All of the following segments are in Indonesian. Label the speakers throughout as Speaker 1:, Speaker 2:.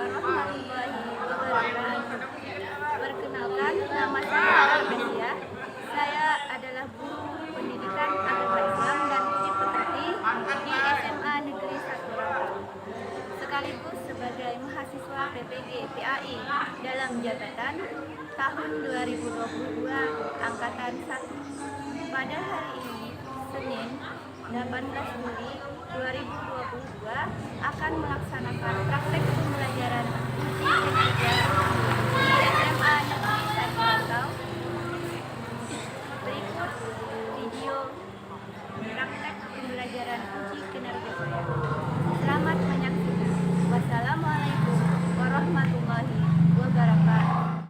Speaker 1: warahmatullahi wabarakatuh. Perkenalkan, nama saya Albesia. Saya adalah guru pendidikan agama Islam dan budi pekerti di SMA Negeri 1 Rantau, sekaligus sebagai mahasiswa PPG PAI dalam jabatan tahun 2022 angkatan 1. Pada hari ini, Senin 18 Juli 2022 akan melaksanakan praktek pembelajaran uji kinerja di SMA Negeri 1 Rantau. Berikut video praktek pembelajaran uji kinerja saya. Selamat menyaksikan. Wassalamualaikum warahmatullahi wabarakatuh.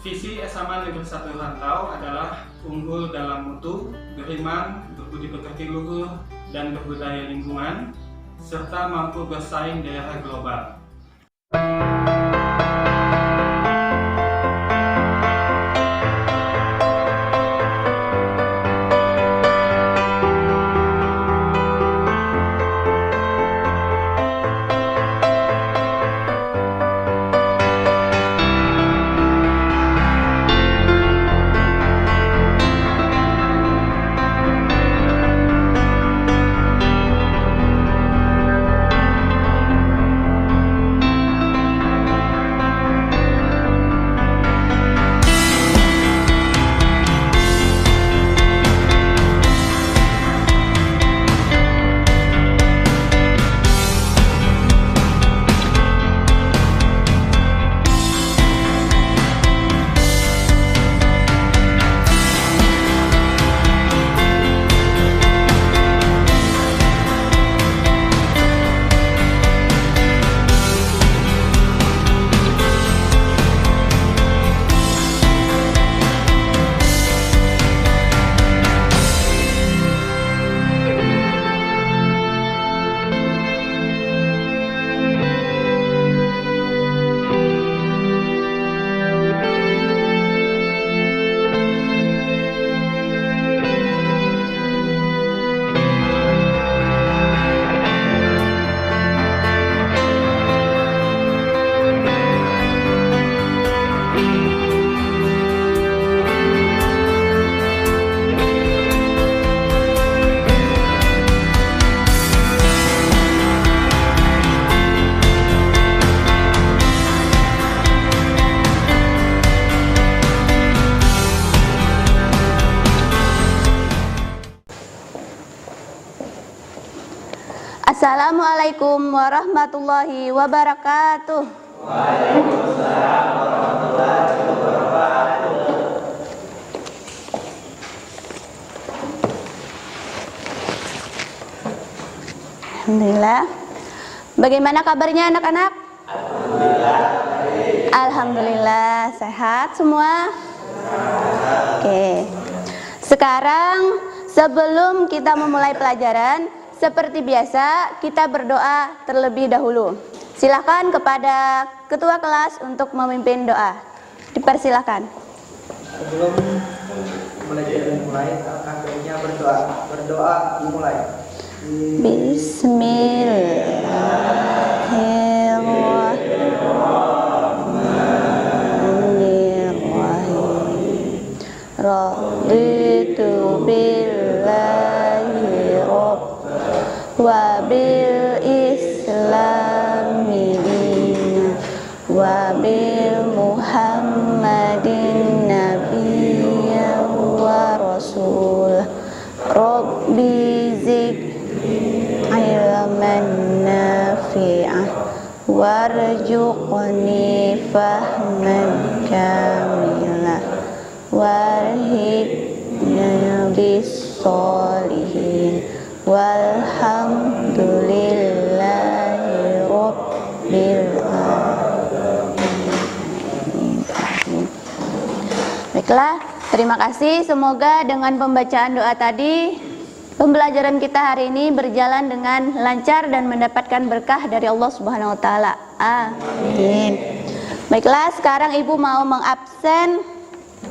Speaker 2: Visi SMA Negeri 1 Rantau adalah unggul dalam mutu, beriman, berbudi pekerti luhur, dan berbudaya lingkungan, serta mampu bersaing di era global.
Speaker 1: Assalamualaikum warahmatullahi wabarakatuh.
Speaker 3: Waalaikumsalam warahmatullahi wabarakatuh.
Speaker 1: Alhamdulillah. Bagaimana kabarnya anak-anak?
Speaker 3: Alhamdulillah.
Speaker 1: Alhamdulillah, sehat semua? Oke. Sekarang sebelum kita memulai pelajaran, seperti biasa, kita berdoa terlebih dahulu. Silakan kepada ketua kelas untuk memimpin doa. Dipersilakan.
Speaker 4: Sebelum pelajaran dimulai, alangkah baiknya berdoa. Berdoa dimulai.
Speaker 1: Bismillahirrahmanirrahim. Raditu billahi rabb wa bil islami dina wa bil muhammadin nabiyya wa rasul rabbi zidni ilman nafi'ah warzuqni fahman kamilah warhibna bis solihin walhamdulillahi rabbil alamin. Baiklah, terima kasih. Semoga dengan pembacaan doa tadi Pembelajaran kita hari ini berjalan dengan lancar dan mendapatkan berkah dari Allah Subhanahu wa taala. Amin. Baiklah, sekarang Ibu mau mengabsen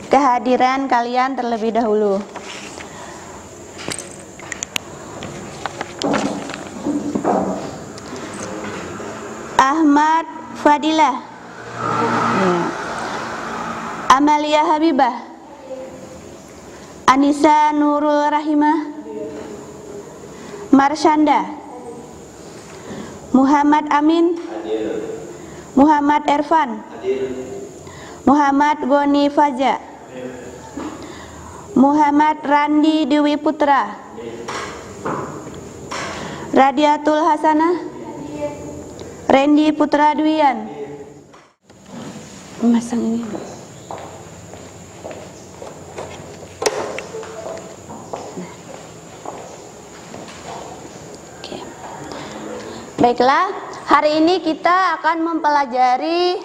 Speaker 1: kehadiran kalian terlebih dahulu. Ahmad Fadilah, Amalia Habibah, Anissa Nurul Rahimah, Marshanda, Muhammad Amin, Muhammad Ervan, Muhammad Goni Faja, Muhammad Randi Dewi Putra, Radiatul Hasanah, Randy Putra Dwian. Memasang ini. Oke. Baiklah, hari ini kita akan mempelajari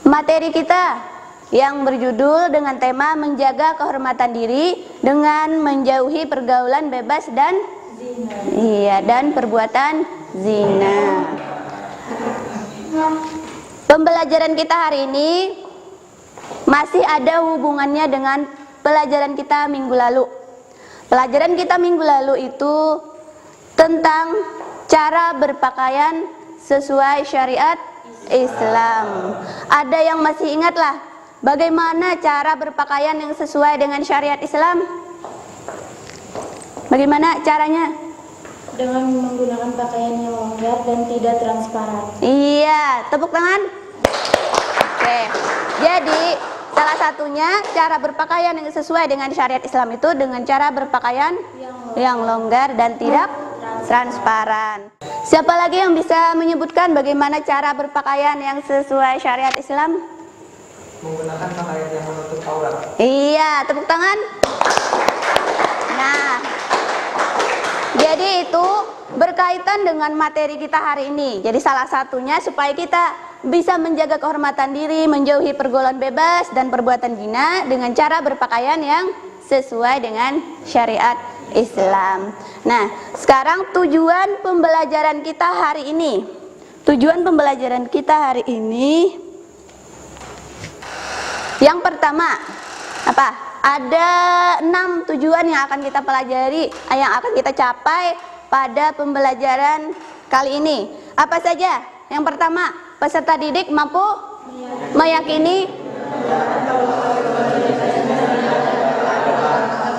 Speaker 1: materi kita yang berjudul dengan tema menjaga kehormatan diri dengan menjauhi pergaulan bebas dan dan perbuatan zina. Pembelajaran kita hari ini masih ada hubungannya dengan pelajaran kita minggu lalu. Pelajaran kita minggu lalu itu tentang cara berpakaian sesuai syariat Islam. Ada yang masih ingatlah bagaimana cara berpakaian yang sesuai dengan syariat Islam? Bagaimana caranya?
Speaker 5: Dengan menggunakan pakaian yang longgar dan tidak transparan.
Speaker 1: Iya, tepuk tangan. Oke, jadi salah satunya cara berpakaian yang sesuai dengan syariat Islam itu dengan cara berpakaian yang longgar dan tidak transparan. Siapa lagi yang bisa menyebutkan bagaimana cara berpakaian yang sesuai syariat Islam?
Speaker 4: Menggunakan pakaian yang menutup aurat.
Speaker 1: Iya, tepuk tangan. Nah, jadi itu berkaitan dengan materi kita hari ini. Jadi salah satunya supaya kita bisa menjaga kehormatan diri, menjauhi pergaulan bebas dan perbuatan zina dengan cara berpakaian yang sesuai dengan syariat Islam. Nah, sekarang tujuan pembelajaran kita hari ini. Tujuan pembelajaran kita hari ini yang pertama apa? Ada 6 tujuan yang akan kita pelajari, yang akan kita capai pada pembelajaran kali ini. Apa saja? Yang pertama, peserta didik mampu meyakini.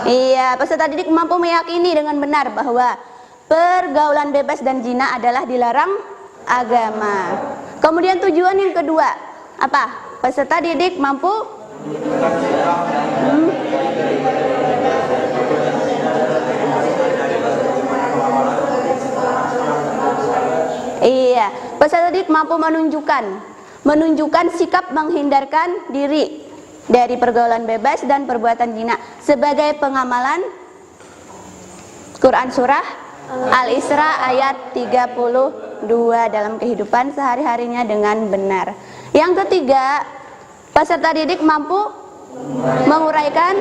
Speaker 1: Iya, peserta didik mampu meyakini dengan benar bahwa pergaulan bebas dan zina adalah dilarang agama. Kemudian tujuan yang kedua, apa? Peserta didik mampu Iya, peserta didik mampu menunjukkan sikap menghindarkan diri dari pergaulan bebas dan perbuatan zina sebagai pengamalan Quran surah Al-Isra ayat 32 dalam kehidupan sehari-harinya dengan benar. Yang ketiga, peserta didik mampu menguraikan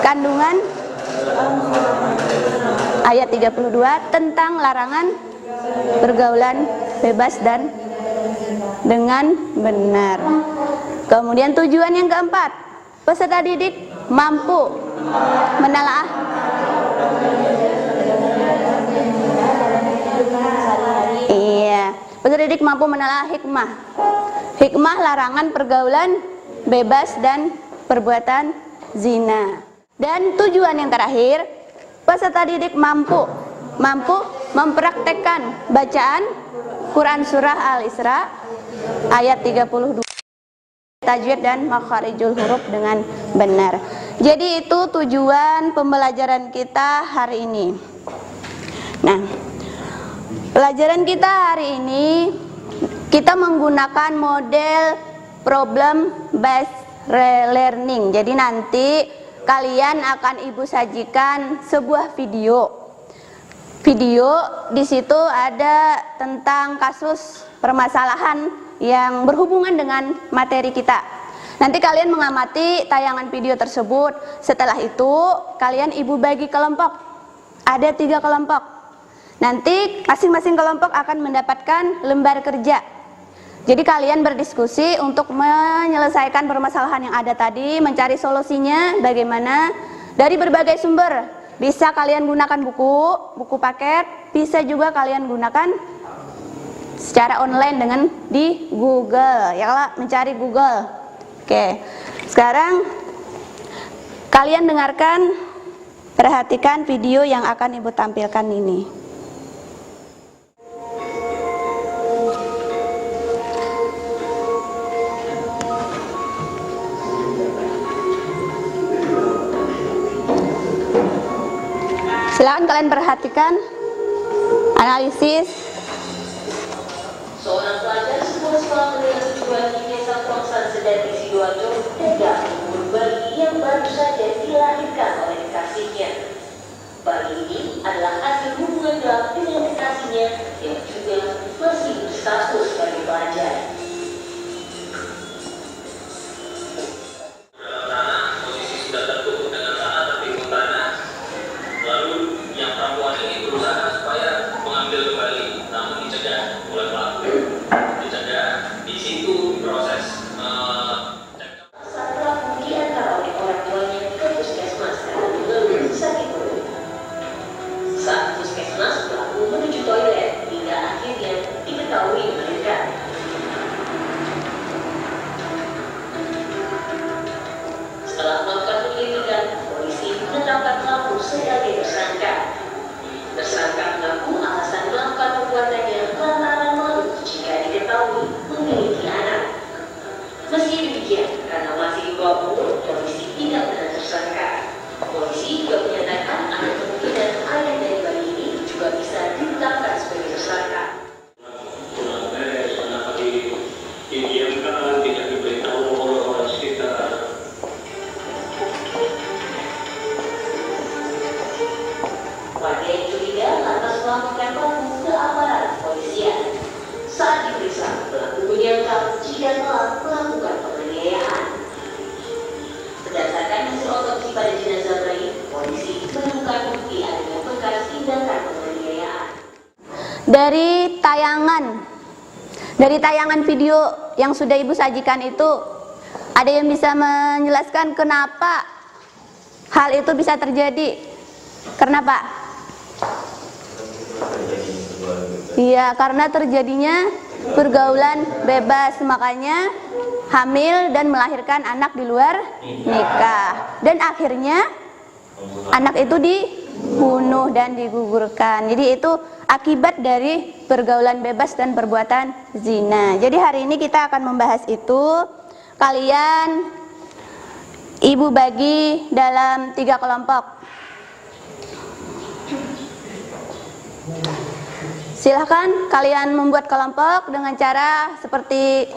Speaker 1: kandungan ayat 32 tentang larangan pergaulan bebas dan dengan benar. Kemudian tujuan yang keempat, peserta didik mampu menelaah peserta didik mampu menelaah hikmah larangan pergaulan bebas dan perbuatan zina. Dan tujuan yang terakhir, peserta didik mampu mempraktekkan bacaan Quran surah Al-Isra ayat 32 tajwid dan makharijul huruf dengan benar. Jadi itu tujuan pembelajaran kita hari ini. Nah, pelajaran kita hari ini kita menggunakan model problem based learning. Jadi nanti kalian akan Ibu sajikan sebuah video. Di situ ada tentang kasus permasalahan yang berhubungan dengan materi kita. Nanti kalian mengamati tayangan video tersebut. Setelah itu kalian Ibu bagi kelompok. ada 3 kelompok. Nanti masing-masing kelompok akan mendapatkan lembar kerja. Jadi kalian berdiskusi untuk menyelesaikan permasalahan yang ada tadi, mencari solusinya bagaimana dari berbagai sumber. Bisa kalian gunakan buku paket, bisa juga kalian gunakan secara online dengan di Google, ya lah, mencari Google. Oke, sekarang kalian dengarkan, perhatikan video yang akan Ibu tampilkan ini. Silakan kalian perhatikan, analisis.
Speaker 6: Seorang pelajar sebuah sekolah menengah kejuruan di Desa Prongsan Sedati Sidoarjo tega membunuh bayi yang baru saja dilahirkan oleh kekasihnya. Bayi ini adalah hasil hubungan gelap dengan kekasihnya yang juga masih berstatus sebagai pelajar.
Speaker 7: Posisi sudah tertutup dengan tanah tertimbun tanah. Lalu yang perempuan ini berusaha supaya mengambil kembali, namun dicegah oleh pelaku. Dicegah, di situ proses
Speaker 6: Saat pelaku diantar oleh orang tuanya ke puskesmas karena mengeluh sakit perut. Saat puskesmas, pelaku menuju toilet hingga akhirnya diketahui melahirkan. Setelah melakukan penyelidikan, polisi menetapkan pelaku sebagai tersangka. Tersangka mengaku alasan melakukan perbuatannya lantaran malu jika diketahui memiliki anak. Meski demikian, karena masih di bawah umur, polisi tidak benar tersangka. Polisi juga menyatakan ada kemungkinan ayah dari bayi ini juga bisa ditetapkan sebagai tersangka.
Speaker 7: kenapa didiamkan, tidak diberitahu oleh orang sekitar.
Speaker 6: Warga yang curiga lantas melakukan pelaku ke aparat kepolisian. Saat diperiksa, pelaku menyangkal jika telah melakukan penganiayaan. Berdasarkan hasil otopsi pada jenazah bayi, polisi menemukan bukti adanya bekas tindakan penganiayaan.
Speaker 1: Dari tayangan video yang sudah Ibu sajikan itu, ada yang bisa menjelaskan kenapa hal itu bisa terjadi? Kenapa? Iya, karena terjadinya pergaulan bebas, makanya hamil dan melahirkan anak di luar nikah. Dan akhirnya anak itu dibunuh dan digugurkan. Jadi itu akibat dari pergaulan bebas dan perbuatan zina. Jadi hari ini kita akan membahas itu. Kalian Ibu bagi dalam 3 kelompok. Silahkan kalian membuat kelompok dengan cara seperti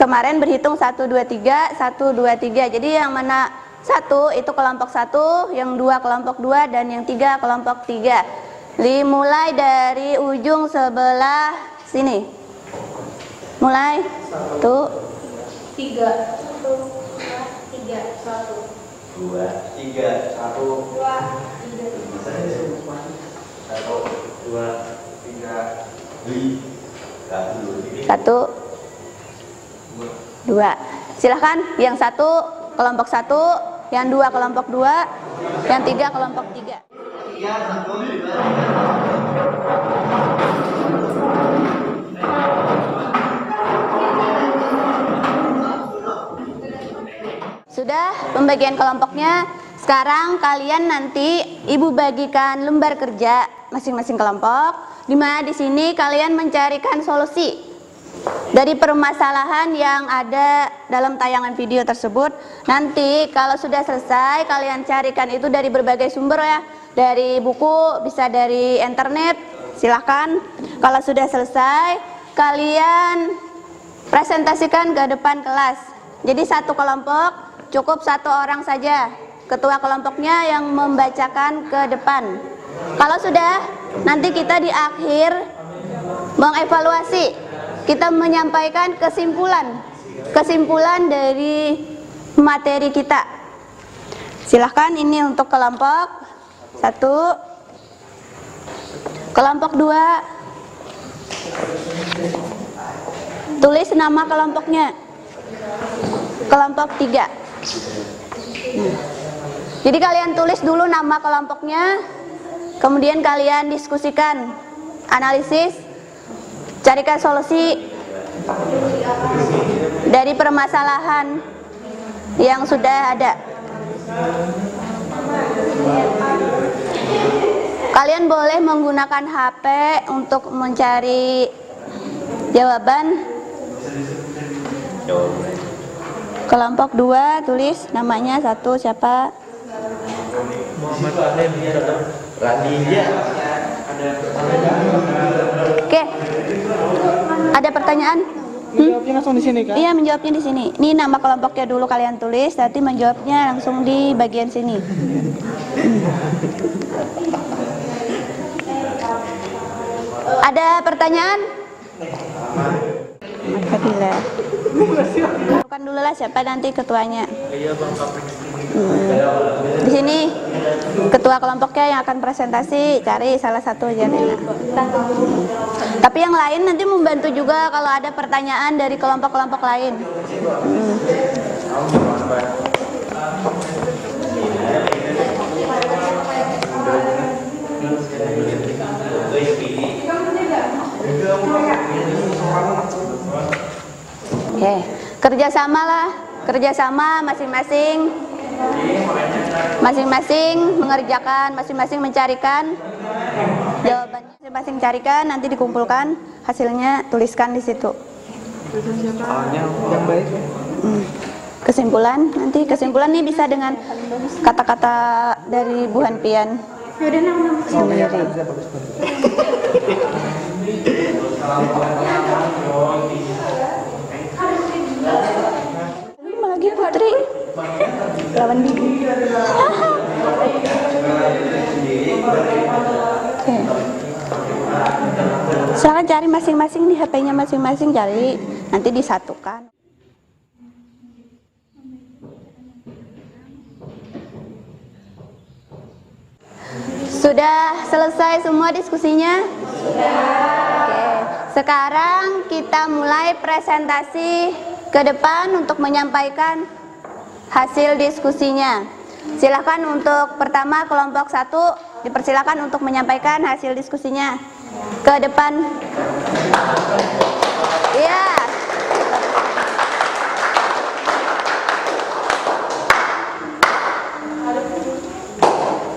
Speaker 1: kemarin, berhitung 1, 2, 3, 1, 2, 3. Jadi yang mana 1 itu kelompok 1, yang 2 kelompok 2, dan yang 3 kelompok 3. Mulai dari ujung sebelah sini. Mulai 1,
Speaker 5: 3, 1, 3, 1,
Speaker 3: 2, 3, 1,
Speaker 5: 2,
Speaker 1: 1, 2. Silahkan yang 1 kelompok 1, yang 2 kelompok 2, yang 3 kelompok 3. Sudah pembagian kelompoknya. Sekarang kalian nanti Ibu bagikan lembar kerja masing-masing kelompok, di mana di sini kalian mencarikan solusi dari permasalahan yang ada dalam tayangan video tersebut. Nanti kalau sudah selesai, kalian carikan itu dari berbagai sumber ya, dari buku, bisa dari internet, silahkan. Kalau sudah selesai, kalian presentasikan ke depan kelas. Jadi satu kelompok cukup 1 orang saja, ketua kelompoknya yang membacakan ke depan. Kalau sudah, nanti kita di akhir mengevaluasi, kita menyampaikan kesimpulan dari materi kita. Silahkan, ini untuk kelompok 1, Kelompok 2, tulis nama kelompoknya. Kelompok 3. Jadi kalian tulis dulu nama kelompoknya, kemudian kalian diskusikan, analisis, carikan solusi dari permasalahan yang sudah ada. Kalian boleh menggunakan HP untuk mencari jawaban. Kelompok 2, tulis namanya satu siapa?
Speaker 3: Muhammad Alim Raditya.
Speaker 1: Oke. Ada pertanyaan?
Speaker 4: Menjawabnya langsung di sini kan?
Speaker 1: Iya, menjawabnya di sini. Ini nama kelompoknya dulu kalian tulis, nanti menjawabnya langsung di bagian sini. Ada pertanyaan? Alhamdulillah. Bukan dulu lah siapa nanti ketuanya. Di sini ketua kelompoknya yang akan presentasi, cari salah satu aja Nena. Tapi yang lain nanti membantu juga kalau ada pertanyaan dari kelompok-kelompok lain. Oke, kerjasama masing-masing mengerjakan, masing-masing mencarikan jawabannya, masing-masing carikan, nanti dikumpulkan hasilnya, tuliskan di situ.
Speaker 4: Yang baik.
Speaker 1: Kesimpulan nih bisa dengan kata-kata dari Bu Hanpian sendiri. Lagi Putri lawan Bibi. Oke. Silakan cari masing-masing di HP-nya masing-masing, cari nanti disatukan. Sudah selesai semua diskusinya? Oke. Sekarang kita mulai presentasi ke depan untuk menyampaikan hasil diskusinya. Silakan untuk pertama kelompok 1 dipersilakan untuk menyampaikan hasil diskusinya ke depan. Iya.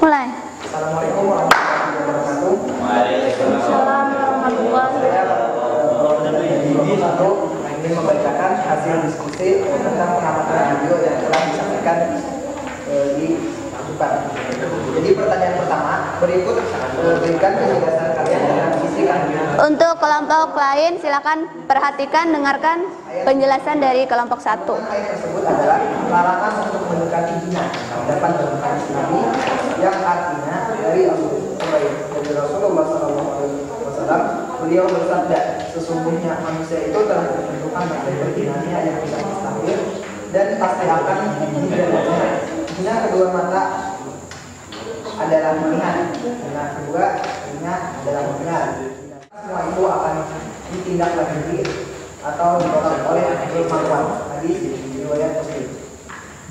Speaker 1: Mulai.
Speaker 4: Assalamualaikum warahmatullahi wabarakatuh.
Speaker 5: Waalaikumsalam warahmatullahi wabarakatuh.
Speaker 4: Ingin membacakan hasil diskusi tentang pengamatan video yang telah disampaikan di depan. Jadi pertanyaan pertama, berikut berikan penjelasan kalian dalam isi kandungan.
Speaker 1: Untuk kelompok lain silakan perhatikan, dengarkan penjelasan dari kelompok 1.
Speaker 4: Ayat tersebut adalah larangan untuk mendekati zina dapat berbukan Nabi yang artinya dari Rasulullah SAW. Beliau bersabda, sesungguhnya manusia itu telah ditentukan bagai perzinanya yang tidak mustahil dan pasti akan didapatnya. Zina kedua mata adalah melihat, zina kedua telinga adalah mendengar. Semua itu akan ditindaklanjuti atau ditolak oleh kemampuan. Hadis riwayat Muslim.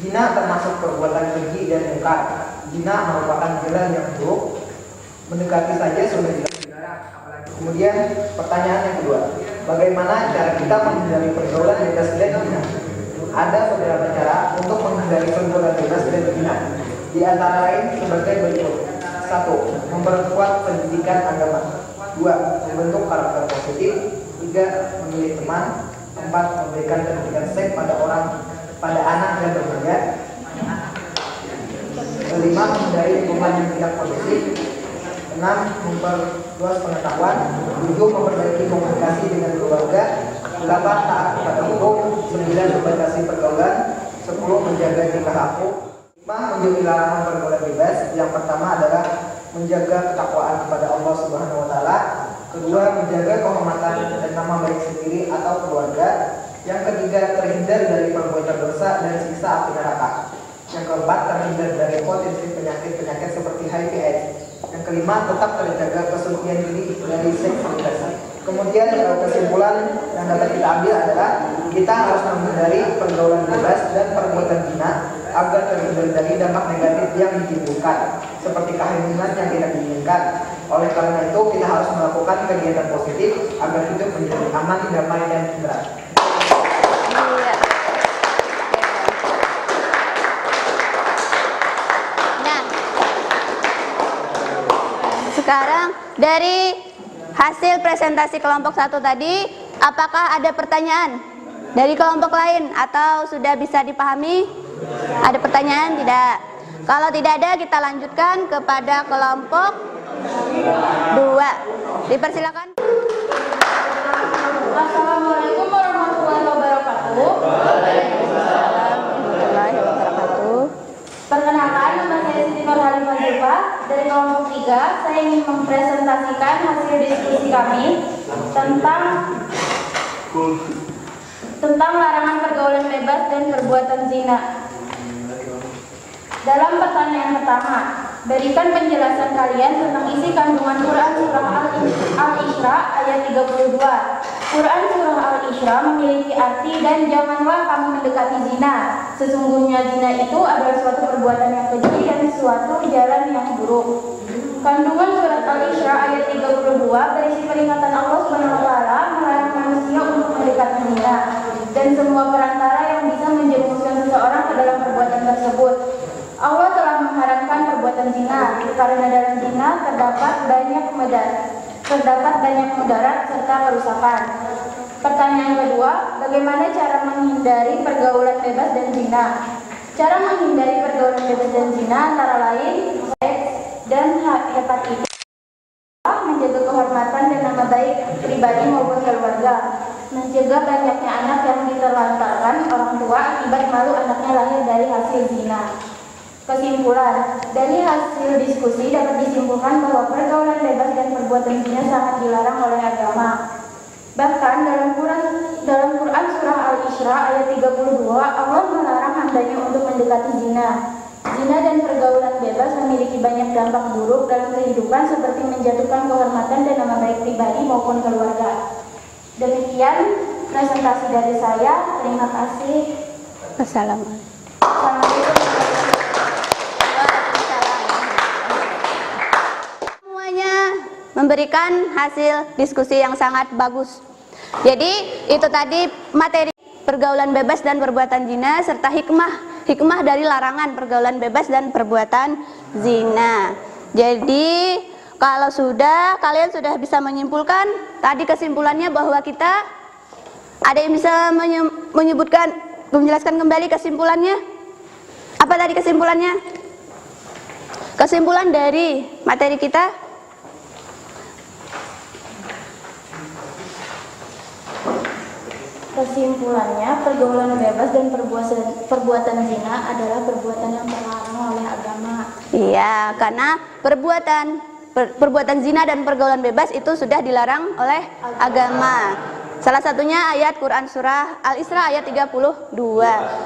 Speaker 4: Zina termasuk perbuatan keji dan mungkar. Zina merupakan jalan yang buruk. Mendekati saja sudah jelas dilarang. Kemudian pertanyaan yang kedua, bagaimana cara kita menghindari pergaulan bebas dan zina? Ada beberapa cara untuk menghindari pergaulan bebas dan zina. Di antara lain sebagai berikut: 1. Memperkuat pendidikan agama. 2. Membentuk karakter positif. 3. Memilih teman. 4. Memberikan pendidikan seks pada anak dan remaja. 5. Menghindari lingkungan yang tidak kondusif. 6. Memperluas pengetahuan. 7. Memperbaiki komunikasi dengan keluarga. 8. Taat kepada hukum. 9. Membatasi pergaulan. 10. Menjaga tingkah laku. 5. Menjauhi larangan pergaulan bebas. Yang pertama adalah menjaga ketakwaan kepada Allah Subhanahu wa taala. Kedua, menjaga kehormatan dan nama baik sendiri atau keluarga. Yang ketiga, terhindar dari perbuatan dosa dan siksa api neraka. Yang keempat, terhindar dari potensi penyakit-penyakit seperti HIV/AIDS. Yang kelima, tetap terjaga kesucian diri dari seksualitas. Kemudian kesimpulan yang dapat kita ambil adalah kita harus menghindari pergaulan bebas dan perbuatan zina agar terhindar dari dampak negatif yang ditimbulkan seperti kehamilan yang tidak diinginkan. Oleh karena itu kita harus melakukan kegiatan positif agar hidup menjadi aman, damai, dan tentram.
Speaker 1: Iya. Nah, sekarang dari hasil presentasi kelompok 1 tadi, apakah ada pertanyaan dari kelompok lain atau sudah bisa dipahami? Ada pertanyaan? Tidak. Kalau tidak ada, kita lanjutkan kepada kelompok 2. Dipersilakan.
Speaker 5: Assalamualaikum warahmatullahi wabarakatuh.
Speaker 1: Waalaikumsalam warahmatullahi wabarakatuh.
Speaker 5: Perkenalkan, nama saya Siti Nurhalimah Zulfa. Dari kelompok 3, saya ingin mempresentasikan hasil diskusi kami tentang larangan pergaulan bebas dan perbuatan zina. Dalam pertanyaan pertama, berikan penjelasan kalian tentang isi kandungan Quran Surah Al-Isra ayat 32. Quran Surah Al-Isra memiliki arti dan janganlah kamu mendekati zina. Sesungguhnya zina itu adalah suatu perbuatan yang keji dan suatu jalan yang buruk. Kandungan Surat Al-Isra ayat 32 berisi peringatan Allah SWT melarang manusia untuk mendekati zina dan semua perantara yang bisa menjerumuskan seseorang ke dalam perbuatan tersebut. Allah telah mengharamkan perbuatan zina karena dalam zina terdapat banyak mudarat serta kerusakan. Pertanyaan kedua, bagaimana cara menghindari pergaulan bebas dan zina? Cara menghindari pergaulan bebas dan zina antara lain seks dan hepatitis, menjaga kehormatan dan nama baik pribadi maupun keluarga, mencegah banyaknya anak yang diterlantarkan orang tua akibat malu anaknya lahir dari hasil zina. Kesimpulan, dari hasil diskusi dapat disimpulkan bahwa pergaulan bebas dan perbuatan zina sangat dilarang oleh agama. Bahkan dalam Quran Surah Al-Isra ayat 32, Allah melarang hambanya untuk mendekati zina. Zina dan pergaulan bebas memiliki banyak dampak buruk dalam kehidupan seperti menjatuhkan kehormatan dan nama baik pribadi maupun keluarga. Demikian presentasi dari saya. Terima kasih.
Speaker 1: Assalamualaikum. Semuanya memberikan hasil diskusi yang sangat bagus. Jadi itu tadi materi pergaulan bebas dan perbuatan zina serta hikmah dari larangan pergaulan bebas dan perbuatan zina. Jadi kalau kalian sudah bisa menyimpulkan tadi kesimpulannya bahwa kita ada yang bisa menjelaskan kembali kesimpulannya? Apa tadi kesimpulannya? Kesimpulan dari materi kita?
Speaker 5: Kesimpulannya, pergaulan bebas dan perbuatan zina adalah perbuatan yang terlarang oleh agama.
Speaker 1: Iya, karena perbuatan zina dan pergaulan bebas itu sudah dilarang oleh agama. Salah satunya ayat Quran Surah Al-Isra ayat 32.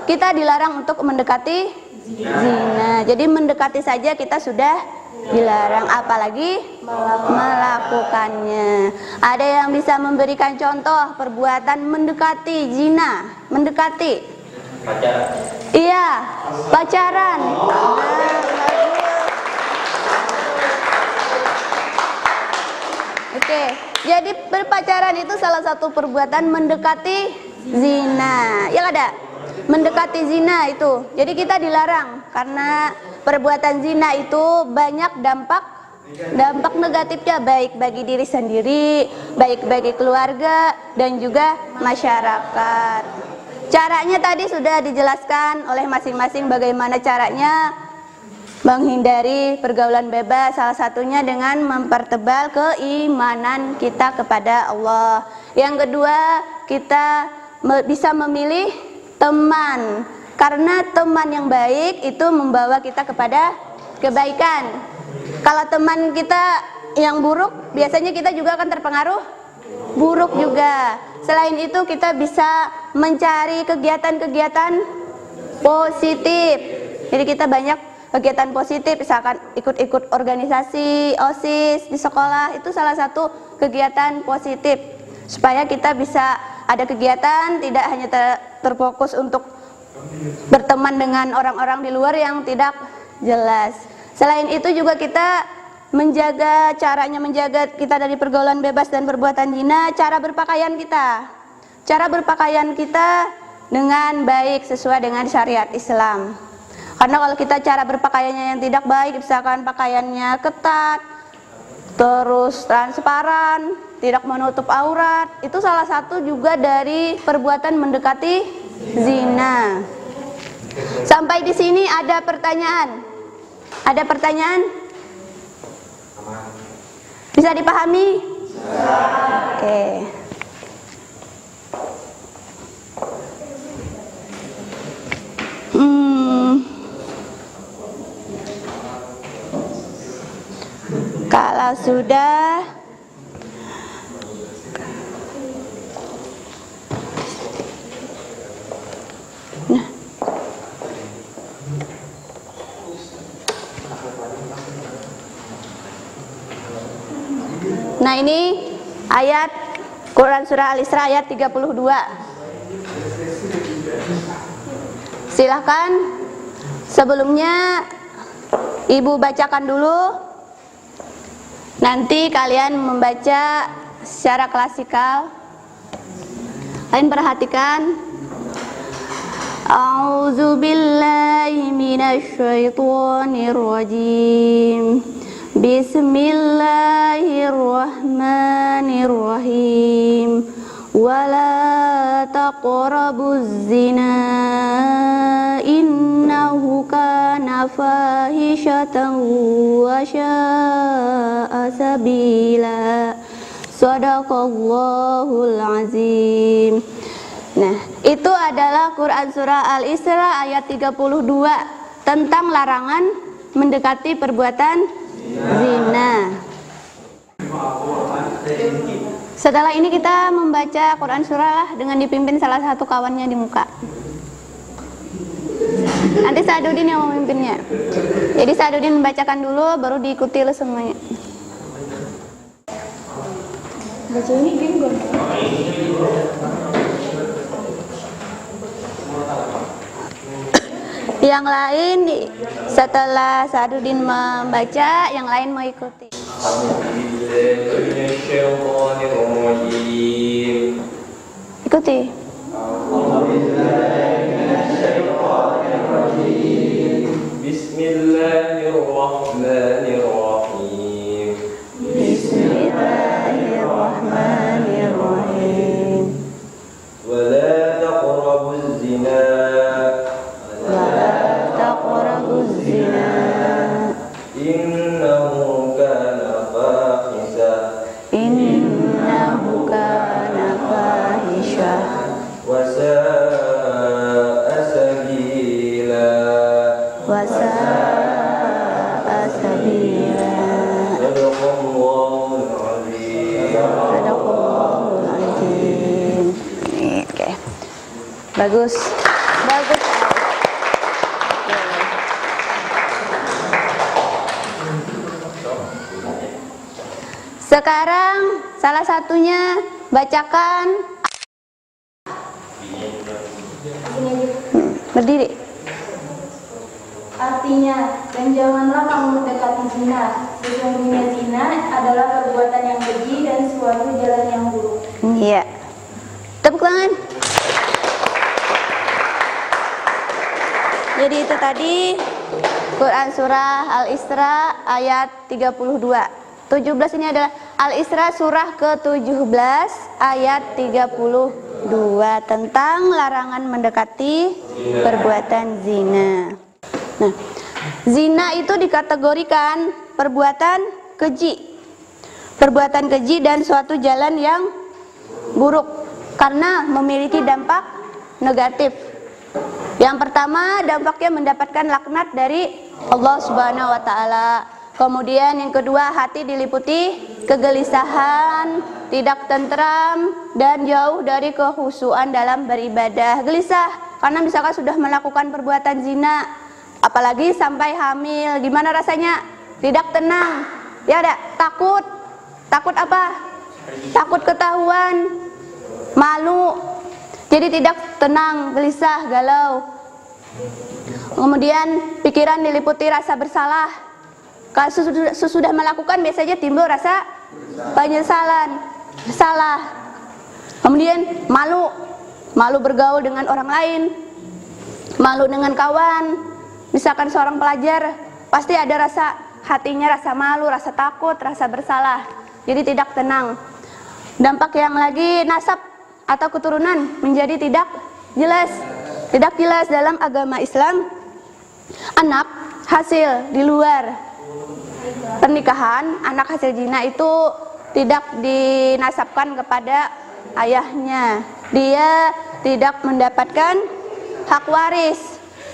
Speaker 1: Kita dilarang untuk mendekati zina. Jadi mendekati saja kita sudah dilarang, apalagi melakukannya. Ada yang bisa memberikan contoh perbuatan mendekati zina? Mendekati?
Speaker 3: Pacaran.
Speaker 1: Iya, pacaran. Oke, jadi berpacaran itu salah satu perbuatan mendekati zina. Ya ada? Mendekati zina itu. Jadi kita dilarang karena perbuatan zina itu banyak dampak negatifnya, baik bagi diri sendiri, baik bagi keluarga dan juga masyarakat. Caranya tadi sudah dijelaskan oleh masing-masing bagaimana caranya menghindari pergaulan bebas, salah satunya dengan mempertebal keimanan kita kepada Allah. Yang kedua, kita bisa memilih teman, karena teman yang baik itu membawa kita kepada kebaikan. Kalau teman kita yang buruk, biasanya kita juga akan terpengaruh buruk juga. Selain itu kita bisa mencari kegiatan-kegiatan positif. Jadi kita banyak kegiatan positif, misalkan ikut-ikut organisasi, OSIS di sekolah, itu salah satu kegiatan positif supaya kita bisa ada kegiatan, tidak hanya terfokus untuk berteman dengan orang-orang di luar yang tidak jelas. Selain itu juga kita caranya menjaga kita dari pergaulan bebas dan perbuatan zina, cara berpakaian kita. Cara berpakaian kita dengan baik sesuai dengan syariat Islam. Karena kalau kita cara berpakaiannya yang tidak baik, misalkan pakaiannya ketat, terus transparan, tidak menutup aurat, itu salah satu juga dari perbuatan mendekati zina. Sampai di sini ada pertanyaan? Ada pertanyaan? Bisa dipahami? Oke. Kalau sudah, nah ini ayat Quran Surah Al-Isra ayat 32. Silahkan sebelumnya Ibu bacakan dulu, nanti kalian membaca secara klasikal. Kalian perhatikan. A'udzu billahi minasy syaithanir rajim. Bismillahirrahmanirrahim. Wala taqrabuz zina innahu kana fahishatan wa sya'a sabila. Shadaqallahul azim. Nah, itu adalah Quran Surah Al-Isra ayat 32 tentang larangan mendekati perbuatan zina. Setelah ini kita membaca Quran Surah dengan dipimpin salah satu kawannya di muka. Nanti Sadudin yang memimpinnya. Jadi Sadudin membacakan dulu, baru diikuti oleh semuanya. Baca ini gini. Yang lain setelah Sadudin membaca, yang lain mengikuti. Ikuti.
Speaker 3: Bismillahirrahmanirrahim.
Speaker 1: Bismillahirrahmanirrahim.
Speaker 3: Wala taqrabuz zina. Innahu kana fahisha wa sa'a sabila. Sadaqallahul azim.
Speaker 1: Oke. Bagus. Sekarang salah satunya bacakan. Berdiri.
Speaker 5: Artinya, dan janganlah kamu mendekati zina. Sesungguhnya zina adalah perbuatan yang keji dan suatu jalan yang buruk.
Speaker 1: Iya. Tepuk tangan. Jadi itu tadi Quran Surah Al-Isra ayat 32. 17 ini adalah Al-Isra surah ke-17 ayat 32 tentang larangan mendekati perbuatan zina. Nah, zina itu dikategorikan perbuatan keji. Perbuatan keji dan suatu jalan yang buruk karena memiliki dampak negatif. Yang pertama, dampaknya mendapatkan laknat dari Allah Subhanahu wa taala. Kemudian yang kedua, hati diliputi kegelisahan, tidak tentram, dan jauh dari kehusuan dalam beribadah. Gelisah karena misalkan sudah melakukan perbuatan zina, Apalagi sampai hamil, gimana rasanya? Tidak tenang. Ya ada, takut. Takut apa? Takut ketahuan, malu. Jadi tidak tenang, gelisah, galau. Kemudian pikiran diliputi rasa bersalah. Kalau sesudah melakukan biasanya timbul rasa penyesalan, salah. Kemudian malu, malu bergaul dengan orang lain, malu dengan kawan. Misalkan seorang pelajar, pasti ada rasa hatinya, rasa malu, rasa takut, rasa bersalah. Jadi tidak tenang. Dampak yang lagi nasab atau keturunan menjadi tidak jelas. Tidak jelas dalam agama Islam. Anak hasil di luar pernikahan, anak hasil zina itu tidak dinasabkan kepada ayahnya. Dia tidak mendapatkan hak waris.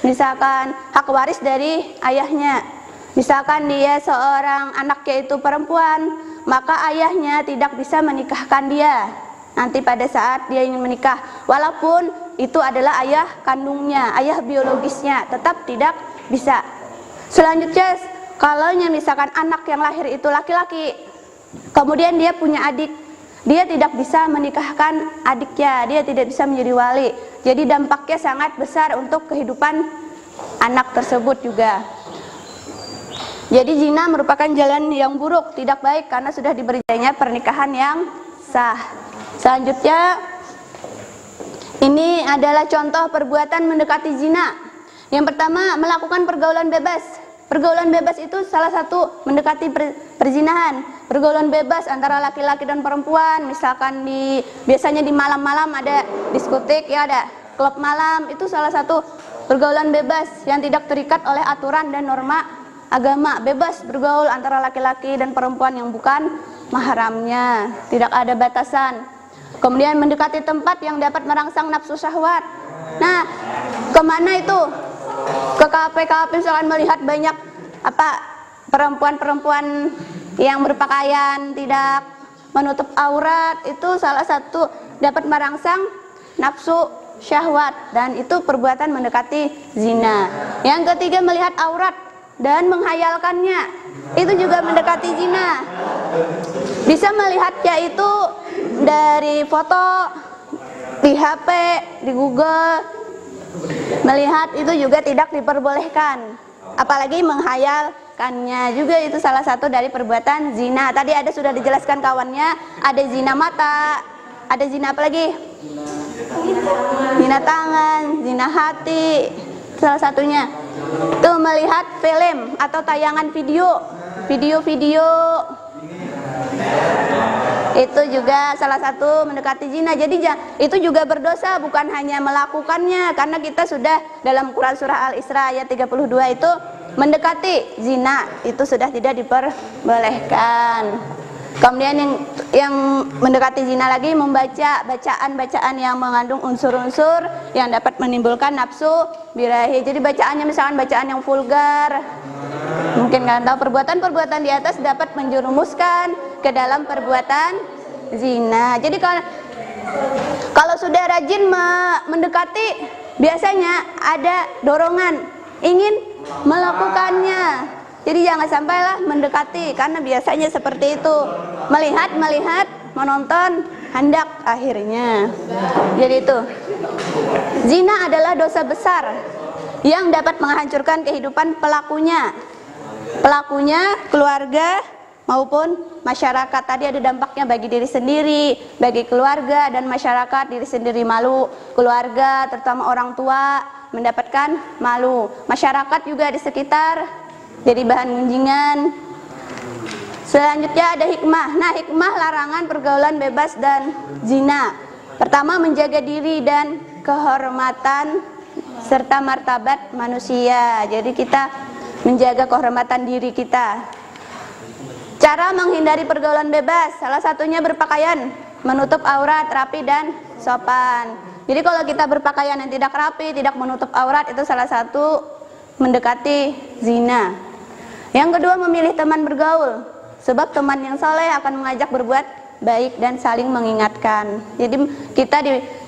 Speaker 1: Misalkan hak waris dari ayahnya. Misalkan dia seorang anaknya itu perempuan, maka ayahnya tidak bisa menikahkan dia nanti pada saat dia ingin menikah. Walaupun itu adalah ayah kandungnya, ayah biologisnya, tetap tidak bisa. Selanjutnya, kalau misalkan anak yang lahir itu laki-laki, kemudian dia punya adik, dia tidak bisa menikahkan adiknya, dia tidak bisa menjadi wali. Jadi dampaknya sangat besar untuk kehidupan anak tersebut juga. Jadi zina merupakan jalan yang buruk, tidak baik karena sudah diberinya pernikahan yang sah. Selanjutnya, ini adalah contoh perbuatan mendekati zina. Yang pertama, melakukan pergaulan bebas. Pergaulan bebas itu salah satu mendekati perzinahan. Pergaulan bebas antara laki-laki dan perempuan, misalkan biasanya di malam-malam ada diskotik, ya ada klub malam, itu salah satu pergaulan bebas yang tidak terikat oleh aturan dan norma agama. Bebas bergaul antara laki-laki dan perempuan yang bukan mahramnya, tidak ada batasan. Kemudian mendekati tempat yang dapat merangsang nafsu syahwat. Nah, kemana itu? Ke kafe-kafe, misalkan melihat banyak perempuan-perempuan yang berpakaian tidak menutup aurat, itu salah satu dapat merangsang nafsu syahwat, dan itu perbuatan mendekati zina. Yang ketiga, melihat aurat dan menghayalkannya, itu juga mendekati zina. Bisa melihatnya itu dari foto, di HP, di Google. Melihat itu juga tidak diperbolehkan, apalagi menghayalkannya juga, itu salah satu dari perbuatan zina. Tadi ada sudah dijelaskan kawannya, ada zina mata, ada zina apa lagi? Zina tangan, zina hati, salah satunya. Itu melihat film atau tayangan video-video, itu juga salah satu mendekati zina. Jadi itu juga berdosa, bukan hanya melakukannya, karena kita sudah dalam Quran surah Al-Isra ayat 32 itu mendekati zina, itu sudah tidak diperbolehkan. Kemudian yang mendekati zina lagi, membaca bacaan-bacaan yang mengandung unsur-unsur yang dapat menimbulkan nafsu birahi. Jadi bacaannya misalkan bacaan yang vulgar. Mungkin kalian tahu perbuatan-perbuatan di atas dapat menjerumuskan ke dalam perbuatan zina. Jadi kalau sudah rajin mendekati, biasanya ada dorongan ingin melakukannya. Jadi jangan sampailah mendekati, karena biasanya seperti itu. Melihat, menonton, hendak akhirnya. Jadi itu. Zina adalah dosa besar yang dapat menghancurkan kehidupan pelakunya. Pelakunya, keluarga, maupun masyarakat. Tadi ada dampaknya bagi diri sendiri, bagi keluarga dan masyarakat. Diri sendiri malu, keluarga, terutama orang tua, mendapatkan malu. Masyarakat juga di sekitar jadi bahan gunjingan. Selanjutnya ada hikmah. Nah, hikmah larangan pergaulan bebas dan zina. Pertama, menjaga diri dan kehormatan serta martabat manusia. Jadi kita menjaga kehormatan diri kita. Cara menghindari pergaulan bebas, salah satunya berpakaian menutup aurat, rapi dan sopan. Jadi kalau kita berpakaian yang tidak rapi, tidak menutup aurat, itu salah satu mendekati zina. Yang kedua, memilih teman bergaul, sebab teman yang soleh akan mengajak berbuat baik dan saling mengingatkan. Jadi kita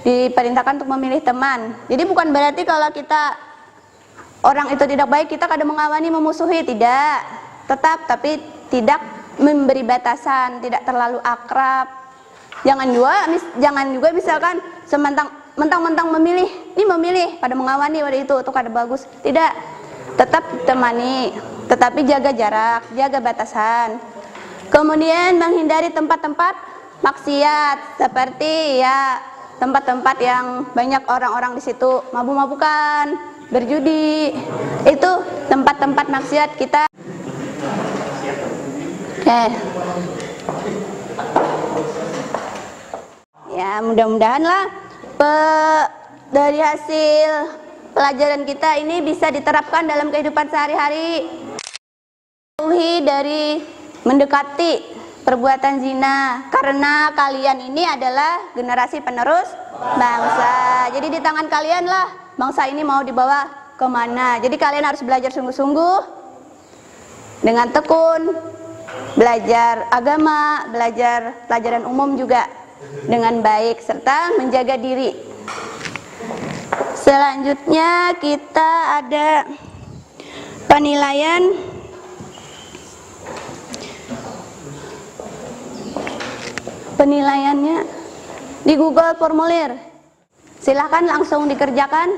Speaker 1: diperintahkan untuk memilih teman. Jadi bukan berarti kalau kita orang itu tidak baik, kita kadang mengawani, memusuhi, tidak. Tetap, tapi tidak memberi batasan, tidak terlalu akrab. Jangan juga misalkan mentang-mentang memilih pada mengawani pada itu kada bagus. Tidak, tetap temani, tetapi jaga jarak, jaga batasan. Kemudian menghindari tempat-tempat maksiat, seperti ya tempat-tempat yang banyak orang-orang di situ mabuk-mabukan, berjudi. Itu tempat-tempat maksiat kita. Oke. Ya, mudah-mudahanlah dari hasil pelajaran kita ini bisa diterapkan dalam kehidupan sehari-hari. Jauhi dari mendekati perbuatan zina, karena kalian ini adalah generasi penerus bangsa. Jadi di tangan kalian lah bangsa ini mau dibawa kemana. Jadi kalian harus belajar sungguh-sungguh dengan tekun, belajar agama, belajar pelajaran umum juga dengan baik, serta menjaga diri. Selanjutnya kita ada penilaian penilaiannya di Google Formulir. Silahkan langsung dikerjakan.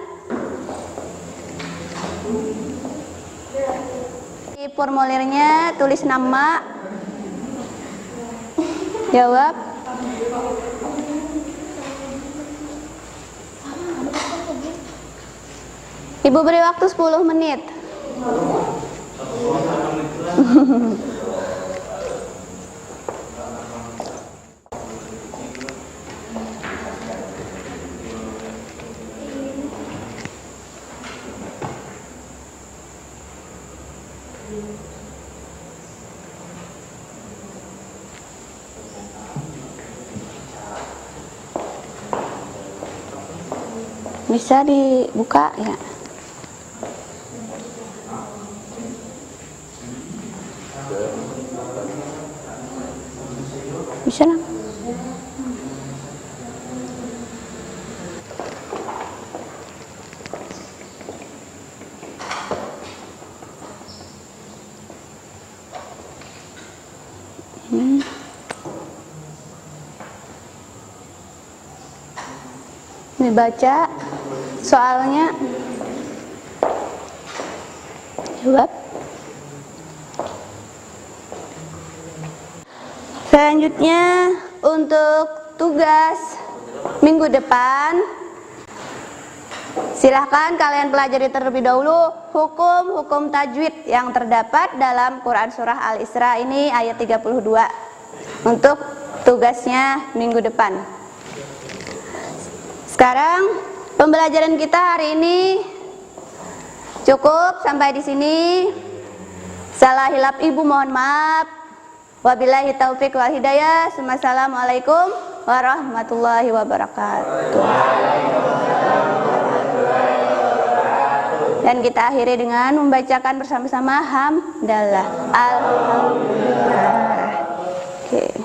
Speaker 1: Di formulirnya tulis nama, jawab, Ibu beri waktu 10 menit. Bisa dibuka ya. Bisa lah. Ini baca soalnya, jawab. Selanjutnya untuk tugas minggu depan, silahkan kalian pelajari terlebih dahulu hukum-hukum tajwid yang terdapat dalam Quran Surah Al-Isra ini ayat 32 untuk tugasnya minggu depan. Sekarang pembelajaran kita hari ini cukup sampai di sini. Salah hilap ibu mohon maaf. Wabillahi taufik wal hidayah. Assalamualaikum warahmatullahi wabarakatuh. Dan kita akhiri dengan membacakan bersama-sama hamdalah. Alhamdulillah. Oke.